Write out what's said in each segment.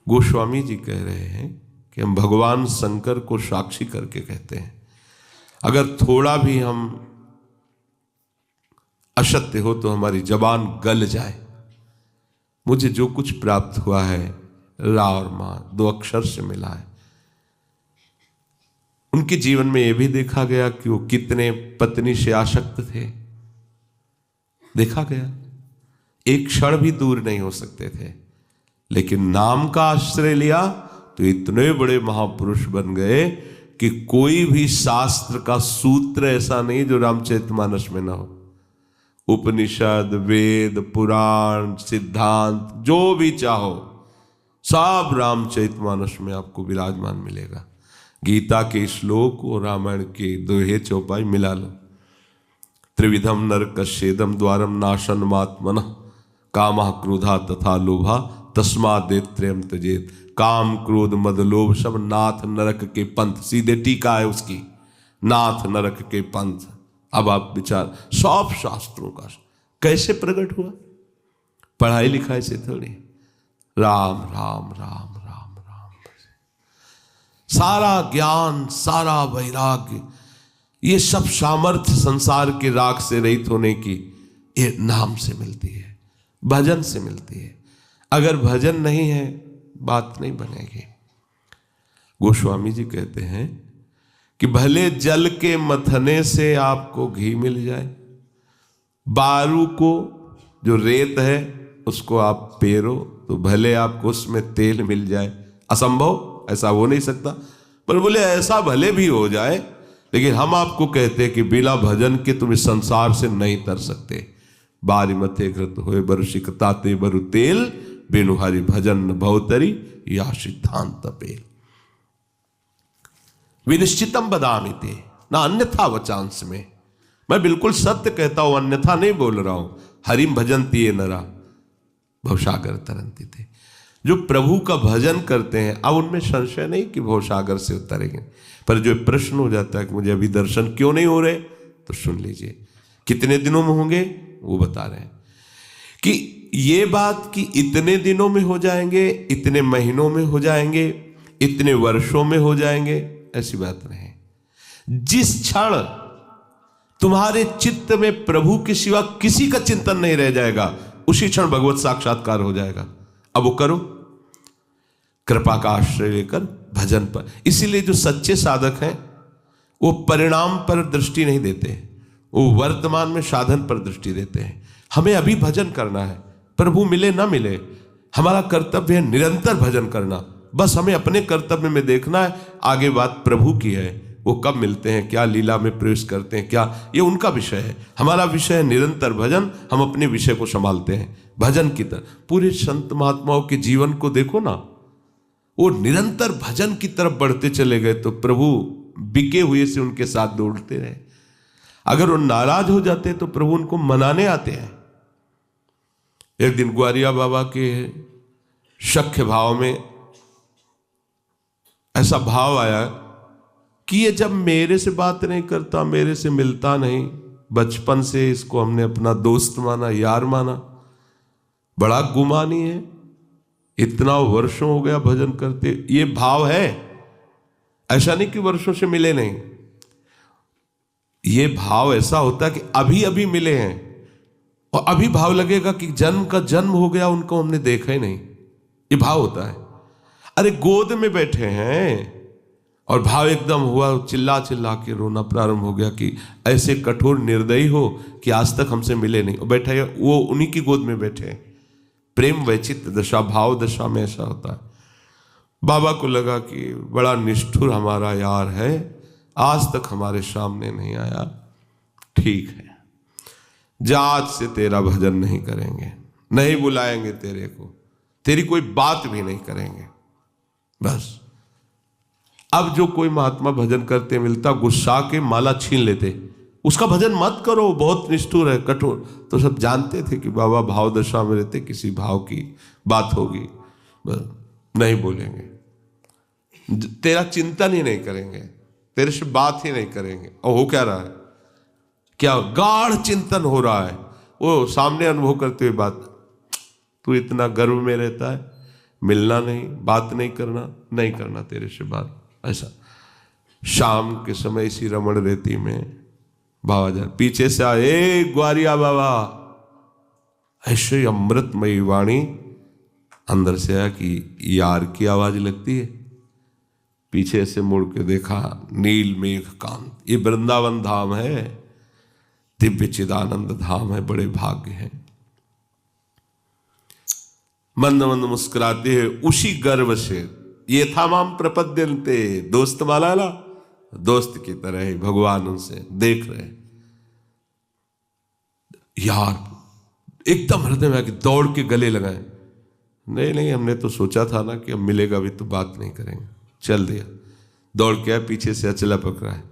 गोस्वामी जी कह रहे हैं कि हम भगवान शंकर को साक्षी करके कहते हैं, अगर थोड़ा भी हम असत्य हो तो हमारी जबान गल जाए। मुझे जो कुछ प्राप्त हुआ है रा और मां 2 अक्षर से मिला है। उनके जीवन में यह भी देखा गया कि वो कितने पत्नी से आसक्त थे, देखा गया, एक क्षण भी दूर नहीं हो सकते थे, लेकिन नाम का आश्रय लिया तो इतने बड़े महापुरुष बन गए कि कोई भी शास्त्र का सूत्र ऐसा नहीं जो रामचरितमानस में ना हो। उपनिषद, वेद, पुराण, सिद्धांत जो भी चाहो सब रामचरितमानस में आपको विराजमान मिलेगा। गीता के श्लोक और रामायण के दोहे चौपाई मिला लो। त्रिविधम नरकस्येदम द्वारम नाशनमात्मनः कामः क्रोधा तथा लोभा तस्मादेत्रयम् त्यजेत। काम क्रोध मद लोभ सब नाथ नरक के पंथ। सीधे टीका है उसकी, नाथ नरक के पंथ। अब आप विचार, सब शास्त्रों का कैसे प्रकट हुआ? पढ़ाई लिखाई से थोड़ी। राम राम राम राम राम, सारा ज्ञान, सारा वैराग्य, ये सब सामर्थ्य संसार के राग से रहित होने की ये नाम से मिलती है, भजन से मिलती है। अगर भजन नहीं है बात नहीं बनेगी। गोस्वामी जी कहते हैं कि भले जल के मथने से आपको घी मिल जाए, बारू को जो रेत है उसको आप पेरो तो भले आपको उसमें तेल मिल जाए। असंभव, ऐसा हो नहीं सकता। पर बोले ऐसा भले भी हो जाए, लेकिन हम आपको कहते हैं कि बिना भजन के तुम इस संसार से नहीं तर सकते। बारी मथे घृत होए बरु सिकताते बरु तेल, बिनु हरि भजन न भवतरी या सिद्धांत पेल। विनिश्चितम बदामिते ना अन्यथा वचांस में, मैं बिल्कुल सत्य कहता हूं, अन्यथा नहीं बोल रहा हूं। हरिम भजन्ति ये नरा भवसागर तरंती थे। जो प्रभु का भजन करते हैं, अब उनमें संशय नहीं कि भवसागर से उतरेंगे, पर जो प्रश्न हो जाता है कि मुझे अभी दर्शन क्यों नहीं हो रहे, तो सुन लीजिए कितने दिनों में होंगे। वो बता रहे हैं कि ये बात कि इतने दिनों में हो जाएंगे, इतने महीनों में हो जाएंगे, इतने वर्षों में हो जाएंगे, ऐसी बात नहीं। जिस क्षण तुम्हारे चित्त में प्रभु के सिवा किसी का चिंतन नहीं रह जाएगा, उसी क्षण भगवत साक्षात्कार हो जाएगा। अब वो करो, कृपा का आश्रय लेकर भजन पर। इसीलिए जो सच्चे साधक हैं वो परिणाम पर दृष्टि नहीं देते, वो वर्तमान में साधन पर दृष्टि देते हैं। हमें अभी भजन करना है, प्रभु मिले ना मिले, हमारा कर्तव्य है निरंतर भजन करना। बस हमें अपने कर्तव्य में देखना है, आगे बात प्रभु की है। वो कब मिलते हैं, क्या लीला में प्रवेश करते हैं, क्या, ये उनका विषय है। हमारा विषय है निरंतर भजन। हम अपने विषय को संभालते हैं भजन की तरफ। पूरे संत महात्माओं के जीवन को देखो ना, वो निरंतर भजन की तरफ बढ़ते चले गए, तो प्रभु बिके हुए से उनके साथ दौड़ते रहे। अगर वो नाराज हो जाते तो प्रभु उनको मनाने आते हैं। एक दिन ग्वारिया बाबा के सख्य भाव में ऐसा भाव आया कि ये जब मेरे से बात नहीं करता, मेरे से मिलता नहीं, बचपन से इसको हमने अपना दोस्त माना, यार माना, बड़ा गुमानी है, इतना वर्षों हो गया भजन करते, ये भाव है। ऐसा नहीं कि वर्षों से मिले नहीं, ये भाव ऐसा होता है कि अभी अभी मिले हैं और अभी भाव लगेगा कि जन्म का जन्म हो गया, उनको हमने देखा ही नहीं, ये भाव होता है। अरे गोद में बैठे हैं और भाव एकदम हुआ, चिल्ला चिल्ला के रोना प्रारंभ हो गया कि ऐसे कठोर निर्दयी हो कि आज तक हमसे मिले नहीं, और बैठे हैं वो उन्हीं की गोद में बैठे हैं। प्रेम वैचित्र दशा, भाव दशा में ऐसा होता है। बाबा को लगा कि बड़ा निष्ठुर हमारा यार है, आज तक हमारे सामने नहीं आया, ठीक है, जा आज से तेरा भजन नहीं करेंगे, नहीं बुलाएंगे तेरे को, तेरी कोई बात भी नहीं करेंगे, बस। अब जो कोई महात्मा भजन करते मिलता, गुस्सा के माला छीन लेते, उसका भजन मत करो, बहुत निष्ठुर है, कठोर। तो सब जानते थे कि बाबा भाव दशा में रहते, किसी भाव की बात होगी, बस नहीं बोलेंगे, तेरा चिंतन ही नहीं करेंगे, तेरे से बात ही नहीं करेंगे। और हो क्या रहा है, क्या गाढ़ चिंतन हो रहा है, वो सामने अनुभव करते हुए बात, तू इतना गर्व में रहता है, मिलना नहीं, बात नहीं करना तेरे से बात। ऐसा शाम के समय इसी रमण रेती में बाबा जा पीछे से आए, ए ग्वारिया बाबा, ऐसे अमृतमयी वाणी अंदर से आया कि यार की आवाज लगती है। पीछे से मुड़ के देखा, नील मेघ कांत, ये वृंदावन धाम है, दिव्य चिदानंद धाम है, बड़े भाग्य हैं। मंद मंद मुस्कुराते हैं, उसी गर्व से ये था माम प्रपद्यन्ते, दोस्त मालाला, दोस्त की तरह ही भगवान उनसे देख रहे। यार एकदम हृदय में आके दौड़ के गले लगाए, नहीं हमने तो सोचा था ना कि अब मिलेगा भी तो बात नहीं करेंगे। चल दिया, दौड़ के आया, पीछे से अचला पकड़ा है,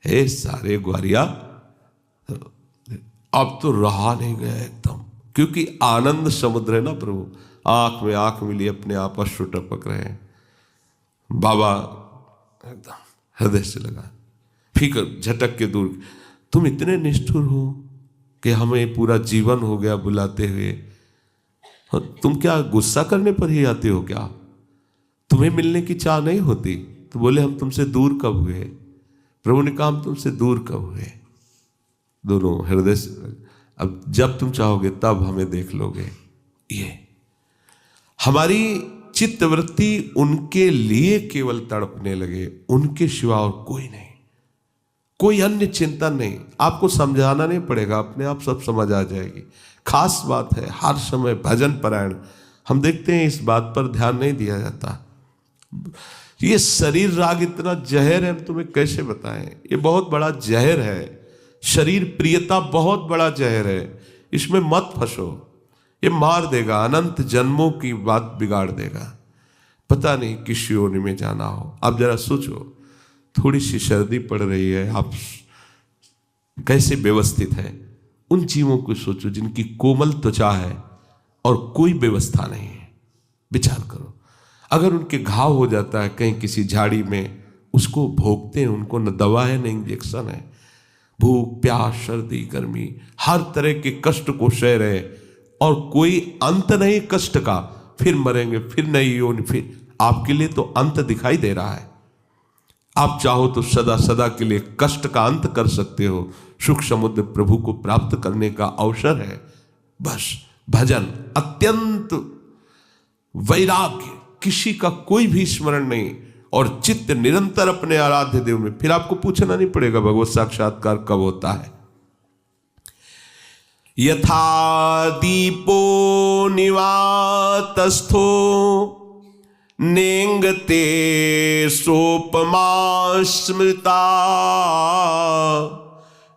हे सारे ग्वारिया, अब तो रहा नहीं गया एकदम, क्योंकि आनंद समुद्र है ना प्रभु, आंख में आंख मिली, अपने आप अश्रु टपक रहे हैं। बाबा एकदम हृदय से लगा, फिकर झटक के दूर, तुम इतने निष्ठुर हो कि हमें पूरा जीवन हो गया बुलाते हुए, तुम क्या गुस्सा करने पर ही आते हो क्या? तुम्हें मिलने की चाह नहीं होती? तो बोले हम तुमसे दूर कब हुए? प्रभु ने कहा हम तुमसे दूर कब हुए? दोनों हृदय से, अब जब तुम चाहोगे तब हमें देख लोगे। ये हमारी चित्तवृत्ति उनके लिए केवल तड़पने लगे, उनके सिवा और कोई नहीं, कोई अन्य चिंतन नहीं। आपको समझाना नहीं पड़ेगा, अपने आप सब समझ आ जाएगी। खास बात है, हर समय भजन परायण। हम देखते हैं इस बात पर ध्यान नहीं दिया जाता। ये शरीर राग इतना जहर है, तुम्हें कैसे बताएं, ये बहुत बड़ा जहर है। शरीर प्रियता बहुत बड़ा जहर है, इसमें मत फंसो, ये मार देगा, अनंत जन्मों की बात बिगाड़ देगा। पता नहीं किस योनि में जाना हो। आप जरा सोचो, थोड़ी सी सर्दी पड़ रही है, आप कैसे व्यवस्थित है, उन जीवों को सोचो जिनकी कोमल त्वचा है और कोई व्यवस्था नहीं है। विचार करो, अगर उनके घाव हो जाता है कहीं किसी झाड़ी में, उसको भोगते हैं, उनको न दवा है न इंजेक्शन है, भूख प्यास सर्दी गर्मी हर तरह के कष्ट को सह रहे और कोई अंत नहीं कष्ट का, फिर मरेंगे, फिर नई योनि, फिर आपके लिए तो अंत दिखाई दे रहा है। आप चाहो तो सदा सदा के लिए कष्ट का अंत कर सकते हो। सुख समुद्र प्रभु को प्राप्त करने का अवसर है। बस भजन, अत्यंत वैराग्य, किसी का कोई भी स्मरण नहीं, और चित्त निरंतर अपने आराध्य देव में। फिर आपको पूछना नहीं पड़ेगा भगवत साक्षात्कार कब होता है। यथा दीपो निवातस्थो नेंगते सोपमा स्मृता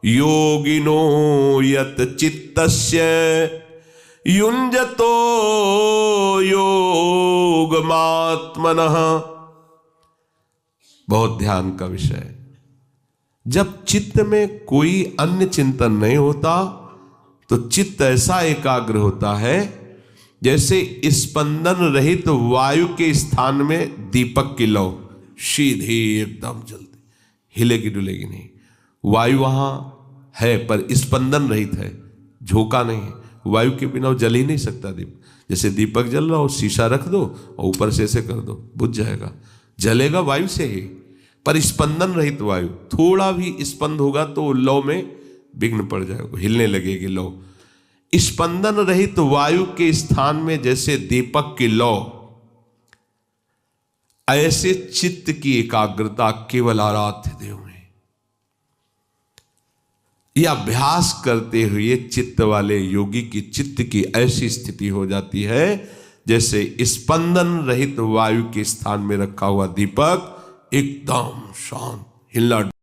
योगिनो यत चित्तस्य युञ्जतो योगमात्मनः। बहुत ध्यान का विषय। जब चित्त में कोई अन्य चिंतन नहीं होता तो चित्त ऐसा एकाग्र होता है जैसे स्पंदन रहित तो वायु के स्थान में दीपक की लौ सीधी एकदम जलती, हिलेगी डुलेगी नहीं। वायु वहां है पर स्पंदन रहित है, झोंका नहीं है। वायु के बिना वो जल ही नहीं सकता दीप। जैसे दीपक जल रहा हो, शीशा रख दो और ऊपर से ऐसे कर दो, बुझ जाएगा। जलेगा वायु से ही, पर स्पंदन रहित वायु। थोड़ा भी स्पंद होगा तो लौ में विघ्न पड़ जाएगा, हिलने लगेगी लौ। स्पंदन रहित वायु के स्थान में जैसे दीपक की लौ, ऐसे चित्त की एकाग्रता केवल आराध्य देव में। यह अभ्यास करते हुए चित्त वाले योगी की चित्त की ऐसी स्थिति हो जाती है जैसे स्पंदन रहित वायु के स्थान में रखा हुआ दीपक एकदम शांत, हिलना